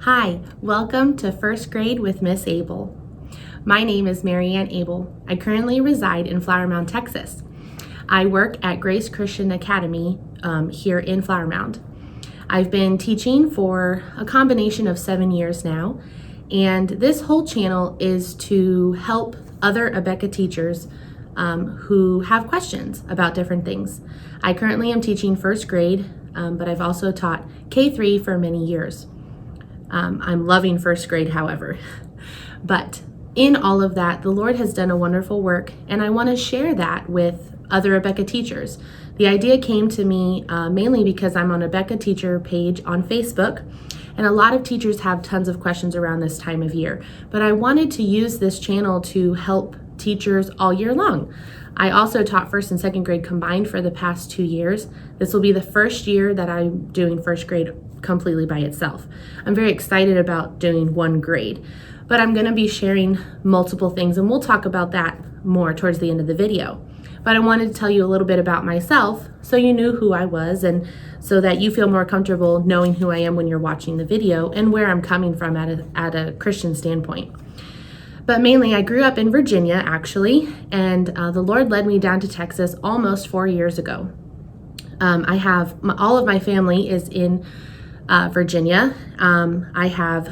Hi, welcome to First Grade with Miss Abel. My name is Marianne Abel. I currently reside in Flower Mound, Texas. I work at Grace Christian Academy here in Flower Mound. I've been teaching for a combination of 7 years now, and this whole channel is to help other Abeka teachers who have questions about different things. I currently am teaching first grade, but I've also taught K-3 for many years. I'm loving first grade, however. But in all of that, the Lord has done a wonderful work, and I want to share that with other Abeka teachers. The idea came to me mainly because I'm on a Abeka teacher page on Facebook, and a lot of teachers have tons of questions around this time of year. But I wanted to use this channel to help teachers all year long. I also taught first and second grade combined for the past 2 years. This will be the first year that I'm doing first grade completely by itself. I'm very excited about doing one grade, but I'm going to be sharing multiple things, and we'll talk about that more towards the end of the video. But I wanted to tell you a little bit about myself so you knew who I was, and so that you feel more comfortable knowing who I am when you're watching the video and where I'm coming from at a Christian standpoint. But mainly, I grew up in Virginia, actually, and the Lord led me down to Texas almost 4 years ago. I have all of my family is in Virginia. I have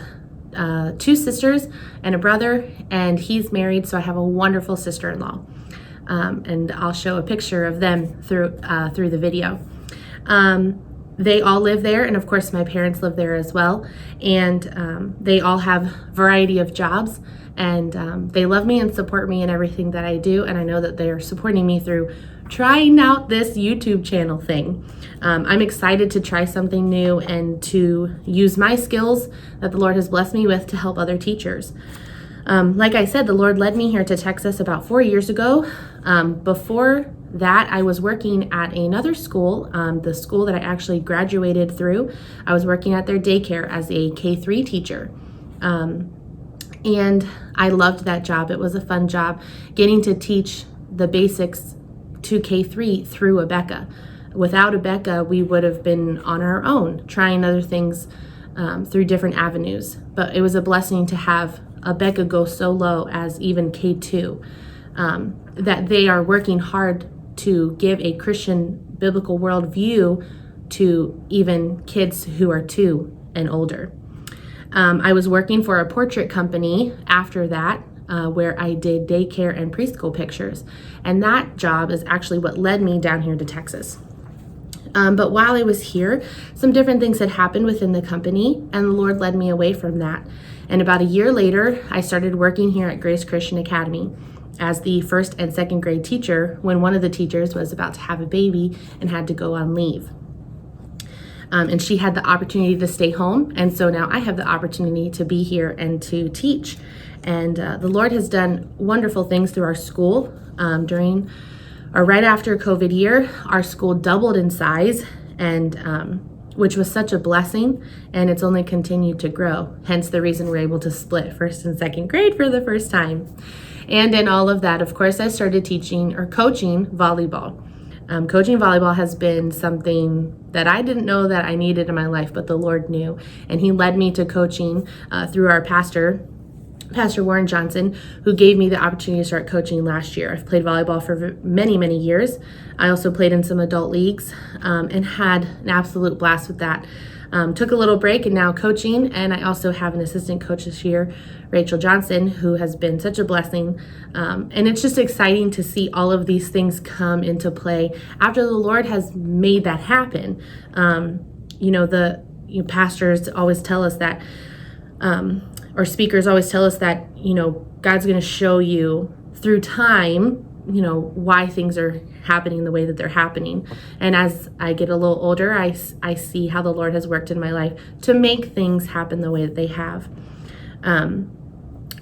2 sisters and a brother, and he's married, so I have a wonderful sister-in-law. And I'll show a picture of them through the video. They all live there, and of course my parents live there as well, and they all have a variety of jobs, and they love me and support me in everything that I do, and I know that they're supporting me through trying out this YouTube channel thing. I'm excited to try something new and to use my skills that the Lord has blessed me with to help other teachers. Like I said, the Lord led me here to Texas about 4 years ago. Before that, I was working at another school, the school that I actually graduated through. I was working at their daycare as a K-3 teacher. And I loved that job. It was a fun job getting to teach the basics to K-3 through Abeka. Without Abeka, we would have been on our own, trying other things through different avenues. But it was a blessing to have Abeka go so low as even K-2, that they are working hard to give a Christian biblical worldview to even kids who are 2 and older. I was working for a portrait company after that, where I did daycare and preschool pictures, and that job is actually what led me down here to Texas. But while I was here, some different things had happened within the company, and the Lord led me away from that. And about a year later, I started working here at Grace Christian Academy as the first and second grade teacher when one of the teachers was about to have a baby and had to go on leave. And she had the opportunity to stay home, and so now I have the opportunity to be here and to teach. And the Lord has done wonderful things through our school. During or right after COVID year, our school doubled in size, and which was such a blessing, and it's only continued to grow. Hence the reason we're able to split first and second grade for the first time. And in all of that, of course, I started teaching or coaching volleyball. Coaching volleyball has been something that I didn't know that I needed in my life, but the Lord knew, and He led me to coaching through our Pastor Warren Johnson, who gave me the opportunity to start coaching last year. I've played volleyball for many, many years. I also played in some adult leagues and had an absolute blast with that. Took a little break and now coaching, and I also have an assistant coach this year, Rachel Johnson, who has been such a blessing. And it's just exciting to see all of these things come into play after the Lord has made that happen. Pastors always tell us that, or speakers always tell us that, God's going to show you through time, why things are happening the way that they're happening. And as I get a little older, I see how the Lord has worked in my life to make things happen the way that they have.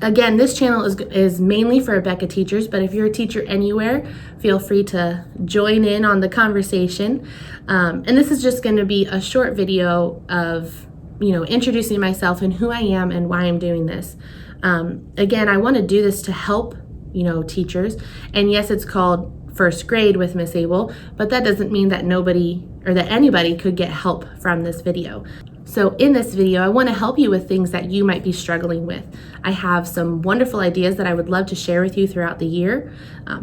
Again, this channel is mainly for Abeka teachers, but if you're a teacher anywhere, feel free to join in on the conversation. And this is just going to be a short video of introducing myself and who I am and why I'm doing this. Again, I want to do this to help, teachers. And yes, it's called First Grade with Miss Abel, but that doesn't mean that nobody or that anybody could get help from this video. So in this video, I want to help you with things that you might be struggling with. I have some wonderful ideas that I would love to share with you throughout the year,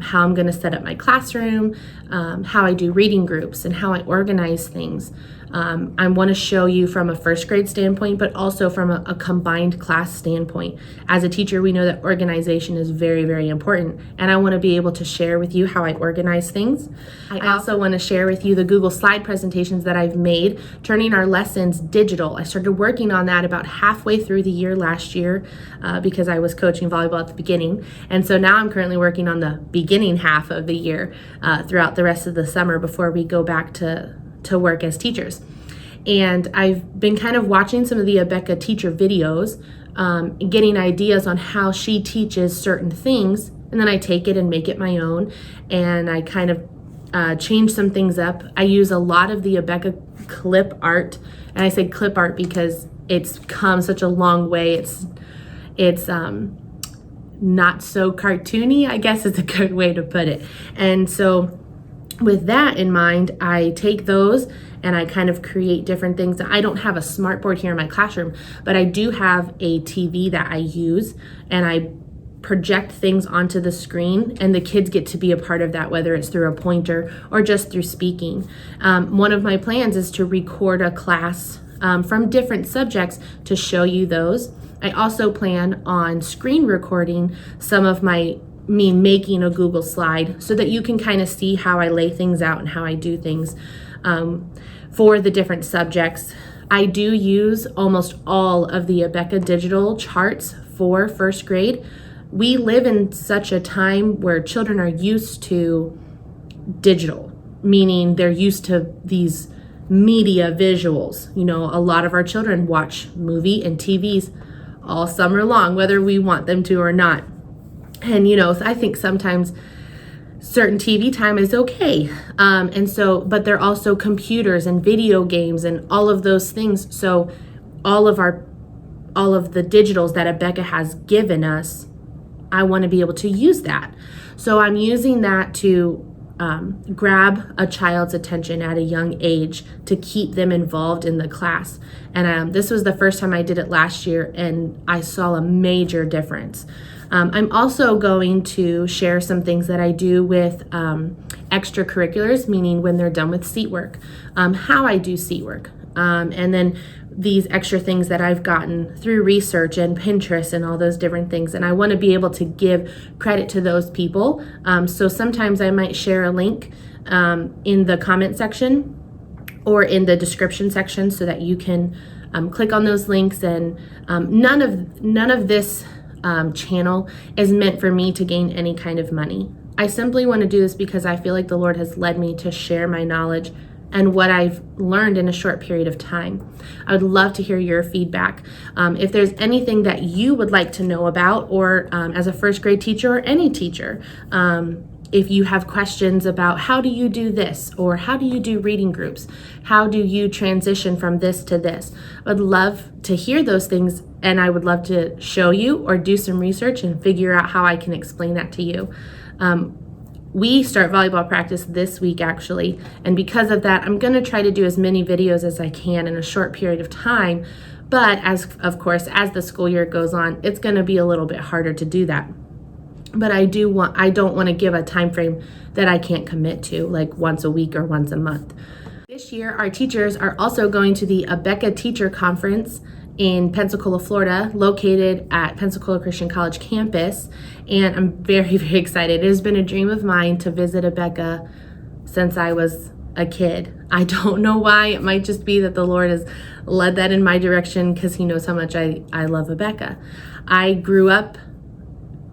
how I'm going to set up my classroom, how I do reading groups, and how I organize things. I want to show you from a first grade standpoint, but also from a combined class standpoint. As a teacher, we know that organization is very, very important, and I want to be able to share with you how I organize things. I also want to share with you the Google slide presentations that I've made, turning our lessons digital. I started working on that about halfway through the year last year because I was coaching volleyball at the beginning, and so now I'm currently working on the beginning half of the year throughout the rest of the summer before we go back to work as teachers. And I've been kind of watching some of the Abeka teacher videos, getting ideas on how she teaches certain things, and then I take it and make it my own, and I kind of change some things up. I use a lot of the Abeka clip art, and I say clip art because it's come such a long way. It's not so cartoony, I guess is a good way to put it. And so with that in mind, I take those and I kind of create different things. I don't have a smart board here in my classroom, but I do have a TV that I use, and I project things onto the screen, and the kids get to be a part of that, whether it's through a pointer or just through speaking. One of my plans is to record a class from different subjects to show you those. I also plan on screen recording some of me making a Google slide so that you can kind of see how I lay things out and how I do things for the different subjects. I do use almost all of the Abeka digital charts for first grade. We live in such a time where children are used to digital, meaning they're used to these media visuals. You know, a lot of our children watch movie and TVs all summer long, whether we want them to or not. And, you know, I think sometimes certain TV time is okay. But they're also computers and video games and all of those things. So all of the digitals that Abeka has given us, I want to be able to use that. So I'm using that to grab a child's attention at a young age to keep them involved in the class. And this was the first time I did it last year, and I saw a major difference. I'm also going to share some things that I do with extracurriculars, meaning when they're done with seat work, how I do seat work, and then these extra things that I've gotten through research and Pinterest and all those different things. And I want to be able to give credit to those people. So sometimes I might share a link in the comment section or in the description section so that you can click on those links. And none of this channel is meant for me to gain any kind of money. I simply want to do this because I feel like the Lord has led me to share my knowledge and what I've learned in a short period of time. I would love to hear your feedback. If there's anything that you would like to know about, or as a first grade teacher or any teacher, if you have questions about how do you do this, or how do you do reading groups, how do you transition from this to this, I would love to hear those things, and I would love to show you or do some research and figure out how I can explain that to you. We start volleyball practice this week, actually, and because of that, I'm going to try to do as many videos as I can in a short period of time, but of course, as the school year goes on, it's going to be a little bit harder to do that. But I don't want to give a time frame that I can't commit to, like once a week or once a month. This year, our teachers are also going to the Abeka Teacher Conference in Pensacola, Florida, located at Pensacola Christian College campus, and I'm very, very excited. It has been a dream of mine to visit Abeka since I was a kid. I don't know why. It might just be that the Lord has led that in my direction because He knows how much I love Abeka. I grew up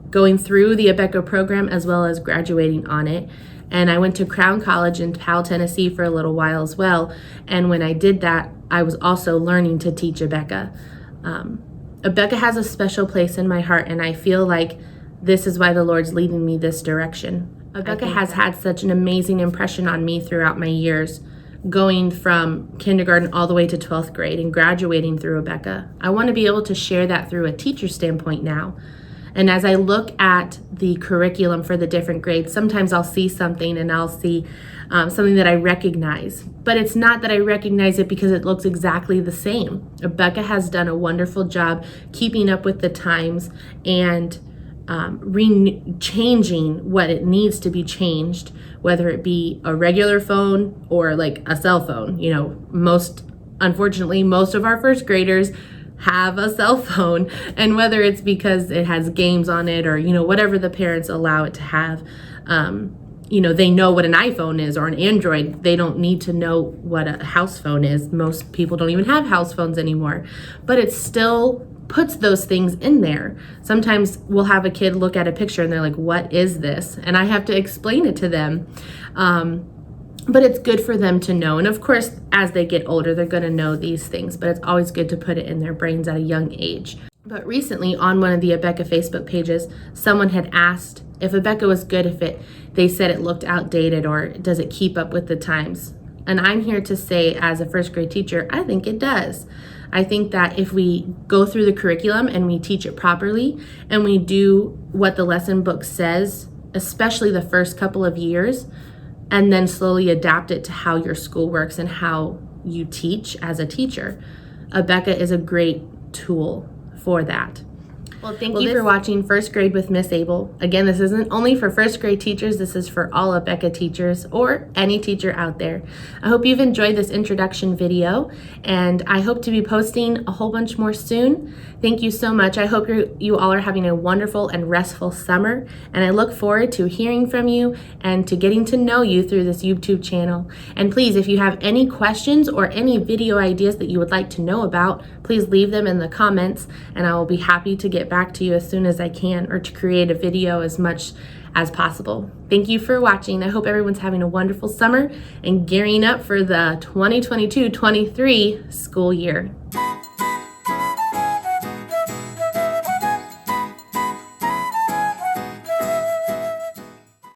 going through the Abeka program as well as graduating on it. And I went to Crown College in Powell, Tennessee for a little while as well. And when I did that, I was also learning to teach Abeka. Abeka has a special place in my heart, and I feel like this is why the Lord's leading me this direction. Abeka has had such an amazing impression on me throughout my years, going from kindergarten all the way to 12th grade and graduating through Abeka. I want to be able to share that through a teacher standpoint now. And as I look at the curriculum for the different grades, sometimes I'll see something and I'll see something that I recognize. But it's not that I recognize it because it looks exactly the same. Abeka has done a wonderful job keeping up with the times and changing what it needs to be changed, whether it be a regular phone or like a cell phone. You know, unfortunately, most of our first graders have a cell phone, and whether it's because it has games on it or, you know, whatever the parents allow it to have, you know, they know what an iPhone is or an Android. They don't need to know what a house phone is. Most people don't even have house phones anymore, but it still puts those things in there. Sometimes we'll have a kid look at a picture and they're like, what is this? And I have to explain it to them. But it's good for them to know. And of course, as they get older, they're going to know these things, but it's always good to put it in their brains at a young age. But recently on one of the Abeka Facebook pages, someone had asked if Abeka was good if they said it looked outdated or does it keep up with the times? And I'm here to say, as a first grade teacher, I think it does. I think that if we go through the curriculum and we teach it properly and we do what the lesson book says, especially the first couple of years, and then slowly adapt it to how your school works and how you teach as a teacher, Abeka is a great tool for that. Well, thank you for watching First Grade with Miss Abel. Again, this isn't only for first grade teachers, this is for all Abeka teachers or any teacher out there. I hope you've enjoyed this introduction video, and I hope to be posting a whole bunch more soon. Thank you so much. I hope you all are having a wonderful and restful summer, and I look forward to hearing from you and to getting to know you through this YouTube channel. And please, if you have any questions or any video ideas that you would like to know about, please leave them in the comments, and I will be happy to get back to you as soon as I can, or to create a video as much as possible. Thank you for watching. I hope everyone's having a wonderful summer and gearing up for the 2022-23 school year.